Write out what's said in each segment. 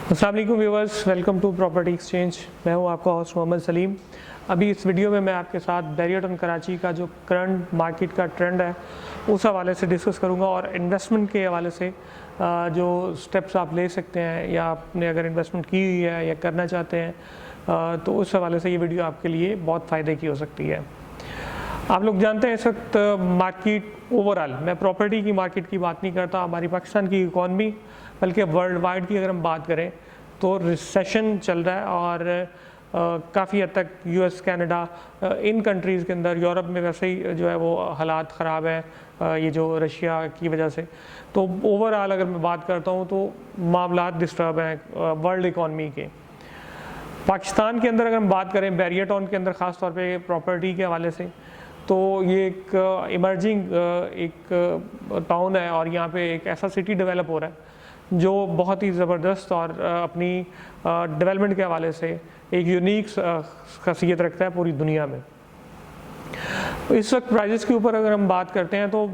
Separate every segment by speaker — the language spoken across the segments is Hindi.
Speaker 1: अस्सलाम वालेकुम viewers, welcome to property exchange. मैं हूं आपका होस्ट मोहम्मद सलीम। अभी इस वीडियो में मैं आपके साथ बैरियट ऑन कराची का जो करंट मार्केट का ट्रेंड है उस हवाले से डिस्कस करूंगा और इन्वेस्टमेंट के हवाले से जो स्टेप्स आप ले सकते हैं या आपने अगर इन्वेस्टमेंट की हुई है या करना चाहते हैं तो उस हवाले से ये वीडियो आपके लिए बहुत फ़ायदे की हो सकती है। आप लोग जानते हैं इस वक्त मार्केट ओवरऑल, मैं प्रॉपर्टी की मार्केट की बात नहीं करता, हमारी पाकिस्तान की इकॉनमी बल्कि वर्ल्ड वाइड की अगर हम बात करें तो रिसेशन चल रहा है और काफ़ी हद तक यूएस, कनाडा, इन कंट्रीज़ के अंदर, यूरोप में वैसे ही जो है वो हालात ख़राब हैं ये जो रशिया की वजह से। तो ओवरऑल अगर मैं बात करता हूँ तो मामलात डिस्टर्ब हैं वर्ल्ड इकॉनमी के। पाकिस्तान के अंदर अगर हम बात करें बैरियट ऑन के अंदर ख़ास तौर पे प्रॉपर्टी के हवाले से, तो ये एक इमर्जिंग एक टाउन है और यहाँ पे एक ऐसा सिटी डेवलप हो रहा है जो बहुत ही ज़बरदस्त और अपनी डेवलपमेंट के हवाले से एक यूनिक खासियत रखता है पूरी दुनिया में। इस वक्त प्राइजेस के ऊपर अगर हम बात करते हैं तो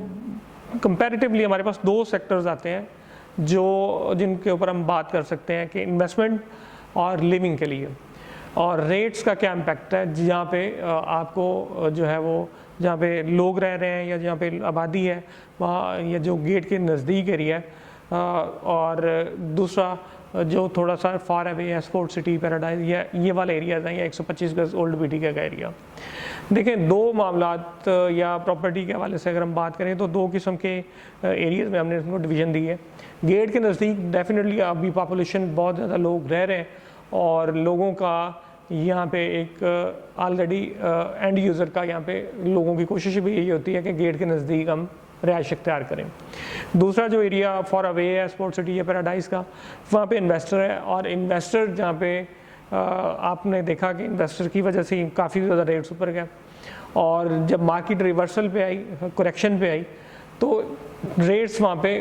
Speaker 1: कंपैरेटिवली हमारे पास दो सेक्टर्स आते हैं जिनके ऊपर हम बात कर सकते हैं कि इन्वेस्टमेंट और लिविंग के लिए, और रेट्स का क्या इम्पैक्ट है जहाँ पे आपको जो है वो जहाँ पे लोग रह रहे हैं या जहाँ पे आबादी है वहाँ, या जो गेट के नज़दीक एरिया है, और दूसरा जो थोड़ा सा फार अवे है स्पोर्ट सिटी, पैराडाइज या ये वाले एरियाज़ हैं या 125 गज ओल्ड बीटी का एरिया। देखें, दो मामलात या प्रॉपर्टी के हवाले से अगर हम बात करें तो दो किस्म के एरियाज़ में हमने इसको डिवीज़न दी है। गेट के नज़दीक डेफिनेटली अभी पॉपुलेशन बहुत ज़्यादा लोग रह रहे हैं और लोगों का यहाँ पे एक ऑलरेडी एंड यूज़र का यहाँ पे लोगों की कोशिश भी यही होती है कि गेट के नज़दीक हम रिहाइश इख्तियार करें। दूसरा जो एरिया फॉर अवे है स्पोर्ट सिटी या पैराडाइज का, वहाँ पे इन्वेस्टर है और इन्वेस्टर जहाँ पे आपने देखा कि इन्वेस्टर की वजह से काफ़ी ज़्यादा रेट्स ऊपर गया और जब मार्केट रिवर्सल पे आई, करेक्शन पे आई, तो रेट्स वहाँ पे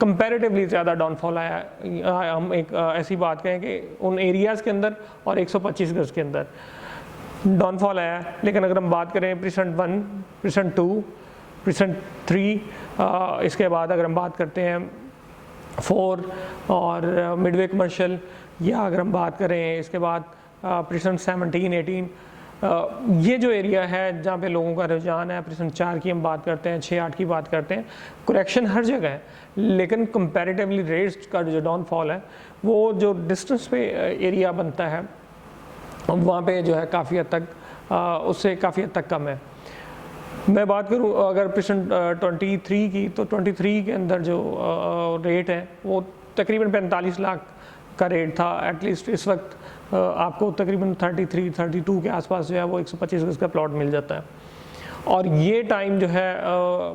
Speaker 1: कंपैरेटिवली ज़्यादा डाउनफॉल आया। हम एक ऐसी बात कहें कि उन एरियाज़ के अंदर और 125 गज के अंदर डाउनफॉल आया। लेकिन अगर हम बात करें प्रीसेंट 1, प्रीसेंट 2, प्रीसेंट 3, इसके बाद अगर हम बात करते हैं 4 और मिडवे कमर्शियल, या अगर हम बात करें इसके बाद प्रीसेंट 17, 18, ये जो एरिया है जहाँ पे लोगों का रुझान है, प्रीसेंट 4 की हम बात करते हैं, 6, 8 की बात करते हैं, करेक्शन हर जगह है। लेकिन कंपैरेटिवली रेट्स का जो डाउनफॉल है वो जो डिस्टेंस पे एरिया बनता है वहाँ पे जो है काफ़ी हद तक उससे काफ़ी हद तक कम है। मैं बात करूँ अगर प्रीसेंट 23 की, तो 23 के अंदर जो रेट है वो तकरीबन 45 लाख का रेट था। एटलीस्ट इस वक्त आपको तकरीबन 33, 32 के आसपास जो है वो 125 गज का प्लॉट मिल जाता है। और ये टाइम जो है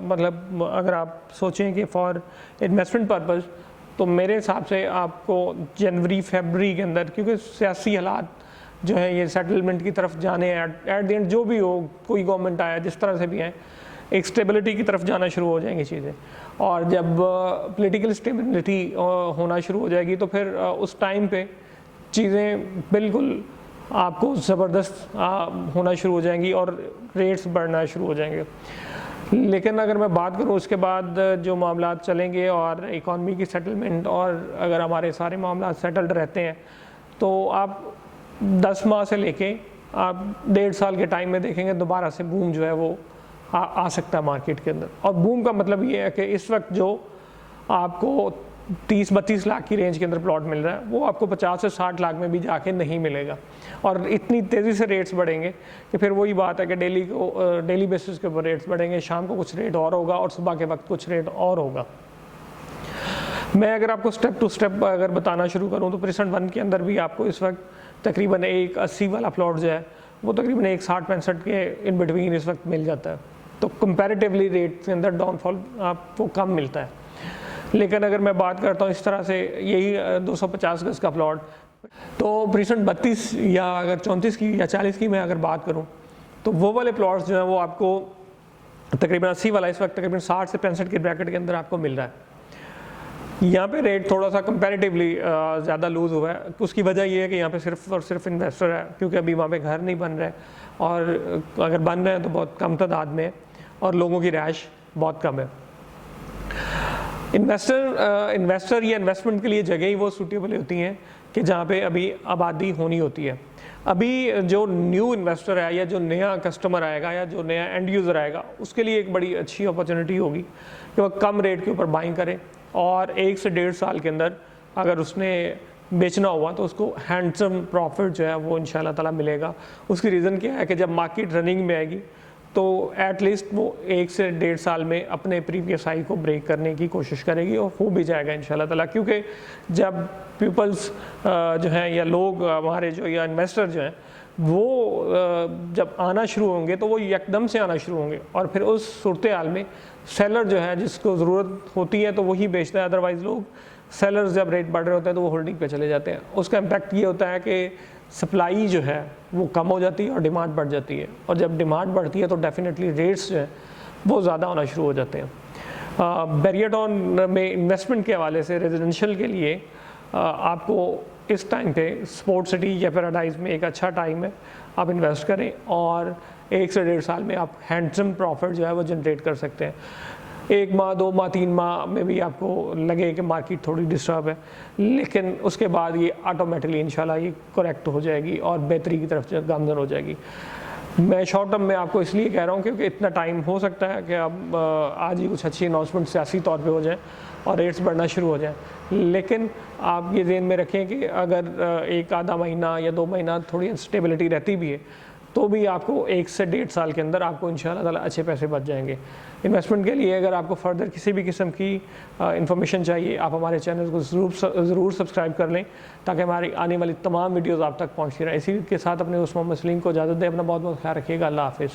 Speaker 1: मतलब अगर आप सोचें कि फॉर इन्वेस्टमेंट पर्पज़, तो मेरे हिसाब से आपको जनवरी फरवरी के अंदर, क्योंकि सियासी हालात जो है ये सेटलमेंट की तरफ जाने हैं, एट द एंड जो भी हो, कोई गवर्नमेंट आया जिस तरह से भी है, एक स्टेबिलिटी की तरफ जाना शुरू हो जाएंगी चीज़ें। और जब पॉलिटिकल स्टेबिलिटी होना शुरू हो जाएगी तो फिर उस टाइम पे चीज़ें बिल्कुल आपको ज़बरदस्त होना शुरू हो जाएंगी और रेट्स बढ़ना शुरू हो जाएंगे। लेकिन अगर मैं बात करूँ उसके बाद जो मामला चलेंगे और इकॉनमी की सेटलमेंट, और अगर हमारे सारे मामला सेटल्ड रहते हैं तो आप 10 माह से लेके आप 1.5 साल के टाइम में देखेंगे दोबारा से बूम जो है वो आ सकता है मार्केट के अंदर। और बूम का मतलब ये है कि इस वक्त जो आपको 30-32 लाख की रेंज के अंदर प्लॉट मिल रहा है वो आपको 50 से 60 लाख में भी जाके नहीं मिलेगा। और इतनी तेज़ी से रेट्स बढ़ेंगे कि फिर वही बात है कि डेली बेसिस के ऊपर रेट्स बढ़ेंगे, शाम को कुछ रेट और होगा और सुबह के वक्त कुछ रेट और होगा। मैं अगर आपको स्टेप टू स्टेप अगर बताना शुरू करूँ तो प्रीसेंट 1 के अंदर भी आपको इस वक्त तकरीबन 180 वाला प्लॉट जो है वो तकरीबन 160-65 के इन बिटवीन इस वक्त मिल जाता है। तो कंपैरेटिवली रेट के अंदर डाउनफॉल आपको कम मिलता है। लेकिन अगर मैं बात करता हूँ इस तरह से यही 250 गज का प्लॉट, तो प्रीसेंट 32 या अगर 34 की या 40 की मैं अगर बात करूँ तो वो वाले प्लॉट्स जो हैं वो आपको तकरीबन 80 वाला इस वक्त तकरीबन 60 से 65 के ब्रैकेट के अंदर आपको मिल रहा है। यहाँ पे रेट थोड़ा सा कंपैरेटिवली ज़्यादा लूज़ हुआ है। उसकी वजह ये है कि यहाँ पे सिर्फ और सिर्फ इन्वेस्टर है, क्योंकि अभी वहाँ पे घर नहीं बन रहे और अगर बन रहे हैं तो बहुत कम तादाद में और लोगों की रिहाइश बहुत कम है। इन्वेस्टर या इन्वेस्टमेंट के लिए जगह ही वो सूटेबल होती हैं कि जहाँ पे अभी आबादी होनी होती है। अभी जो न्यू इन्वेस्टर है या जो नया कस्टमर आएगा या जो नया एंड यूज़र आएगा, उसके लिए एक बड़ी अच्छी अपॉर्चुनिटी होगी कि वह कम रेट के ऊपर बाइंग करे और 1 से 1.5 साल के अंदर अगर उसने बेचना हुआ तो उसको हैंडसम प्रॉफिट जो है वो इंशाल्लाह ताला मिलेगा। उसकी रीज़न क्या है कि जब मार्केट रनिंग में आएगी तो एटलीस्ट वो 1 से 1.5 साल में अपने प्रीवियस हाई को ब्रेक करने की कोशिश करेगी और हो भी जाएगा इंशाल्लाह ताला। क्योंकि जब पीपल्स जो हैं या लोग हमारे जो या इन्वेस्टर जो हैं वो जब आना शुरू होंगे तो वो एकदम से आना शुरू होंगे और फिर उस सूरत हाल में सेलर जो है जिसको ज़रूरत होती है तो वही बेचता है, अदरवाइज़ लोग सेलर्स जब रेट बढ़ रहे होते हैं तो वो होल्डिंग पे चले जाते हैं। उसका इम्पैक्ट ये होता है कि सप्लाई जो है वो कम हो जाती है और डिमांड बढ़ जाती है, और जब डिमांड बढ़ती है तो डेफिनेटली रेट्स जो है वो ज़्यादा होना शुरू हो जाते हैं। बैरियरटन में इन्वेस्टमेंट के हवाले से रेजिडेंशियल के लिए आपको इस टाइम पे स्पोर्ट सिटी या पैराडाइज में एक अच्छा टाइम है, आप इन्वेस्ट करें और 1 से 1.5 साल में आप हैंडसम प्रॉफिट जो है वो जनरेट कर सकते हैं। 1 माह 2 माह 3 माह में भी आपको लगे कि मार्केट थोड़ी डिस्टर्ब है, लेकिन उसके बाद ये ऑटोमेटिकली इंशाल्लाह ये करेक्ट हो जाएगी और बेहतरी की तरफ गामजन हो जाएगी। मैं शॉर्ट टर्म में आपको इसलिए कह रहा हूँ क्योंकि इतना टाइम हो सकता है कि अब आज ही कुछ अच्छी अनाउंसमेंट सियासी तौर पे हो जाए और रेट्स बढ़ना शुरू हो जाए, लेकिन आप ये ध्यान में रखें कि अगर 1 आधा महीना या 2 महीना थोड़ी इंस्टेबिलिटी रहती भी है तो भी आपको 1 से 1.5 साल के अंदर आपको इंशाल्लाह ताला अच्छे पैसे बच जाएंगे। इन्वेस्टमेंट के लिए अगर आपको फर्दर किसी भी किस्म की इंफॉर्मेशन चाहिए, आप हमारे चैनल को ज़रूर सब्सक्राइब कर लें ताकि हमारी आने वाली तमाम वीडियोज़ आप तक पहुँचती रहें। इसी के साथ अपने उस मोहम्मद सलीम को इजाज़त दें। अपना बहुत बहुत ख्याल रखिएगा। अल्लाह हाफ़िज़।